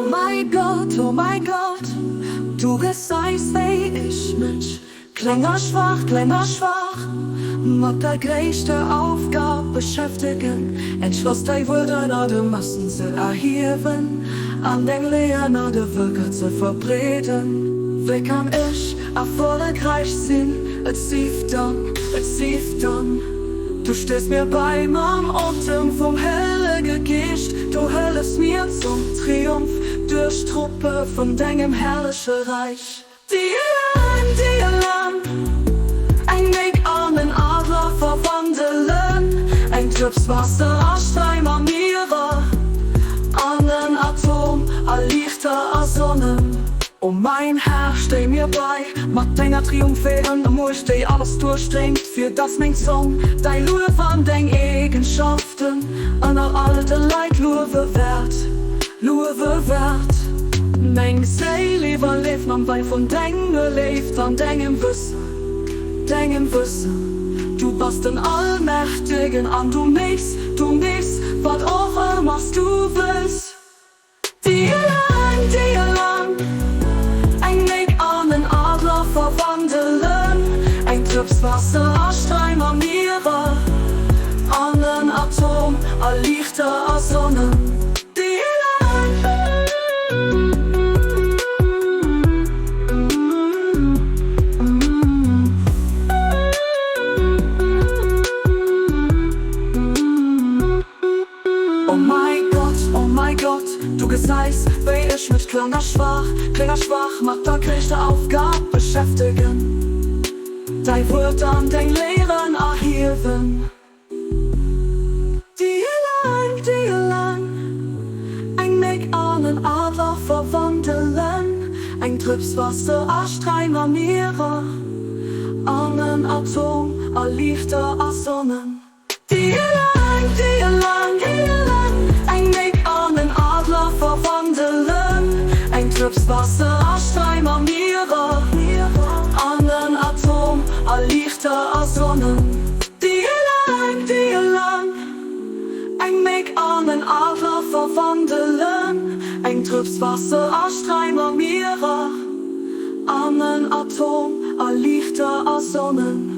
oh mein Gott, du gesagt, wie ich mich kleiner schwach, mit der größten Aufgabe beschäftigen. Entschloss die Würde nach den Massen zu erheben, an den Lehren der Wirke zu verbreiten. Wie kann ich erfolgreich sein? Es sieft dann. Du stehst mir bei meinem Atem vom Heilige Geist. Du hältst mir zum Triumph durch Truppe von deinem herrlichen Reich. Die Land, ein Weg an den Adler verwandeln, ein Trübs Wasser, ein Stein am Meere, an den Atom, ein Lichter, a Sonnen. Oh mein Herr, steh mir bei, mit deiner Triumphieren, wo ich dich alles durchdringt, für das mein Song, dein Lue von deinen Eigenschaften, an der alte Leid Lue wert. Mein Seele überlebt man, weil von deinem lebt an deinem Wissen. Du bist den Allmächtigen an, du michst, was auch immer du willst. Die lang, ein Weg an den Adler verwandeln, ein Trübs Wasser, ein Stein am Meere, an den Atom, ein Lichter, a Sonnen. Oh mein Gott, du gesagt, wie ich mich kleiner schwach, mit der größten Aufgabe beschäftigen. Dein Wort an den Lehren erheben. Die lang, ein Weg an den Adler verwandeln, ein Trübs Wasser, ein Streim am Meere, an den Atom, ein Lichter, a Sonnen. Die lang, ein Weg an den Adler verwandeln, ein Trübs Wasser, ein Stein am Meere, an den Atom, ein Lichter, a Sonnen. Die lang, ein Weg an den Adler verwandeln, ein Trübs Wasser, ein Stein am Meere, an den Atom, ein Lichter, a Sonnen.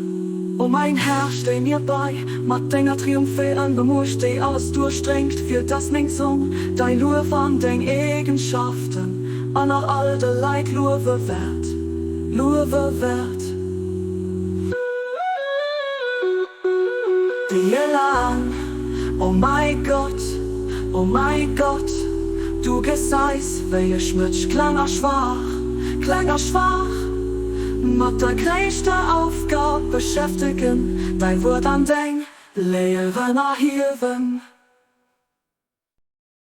Oh mein Herr, steh mir bei, mit deiner Triumphieren, wo ich dich alles durchdringt, für das mein Song, dein Lue von den Eigenschaften, an der alte Leid Lue wert. Die lang, oh mein Gott, du gesagt, wie ich mich kleiner schwach, mit der größten Aufgabe beschäftigen, dein Wort an den Lehren erheben.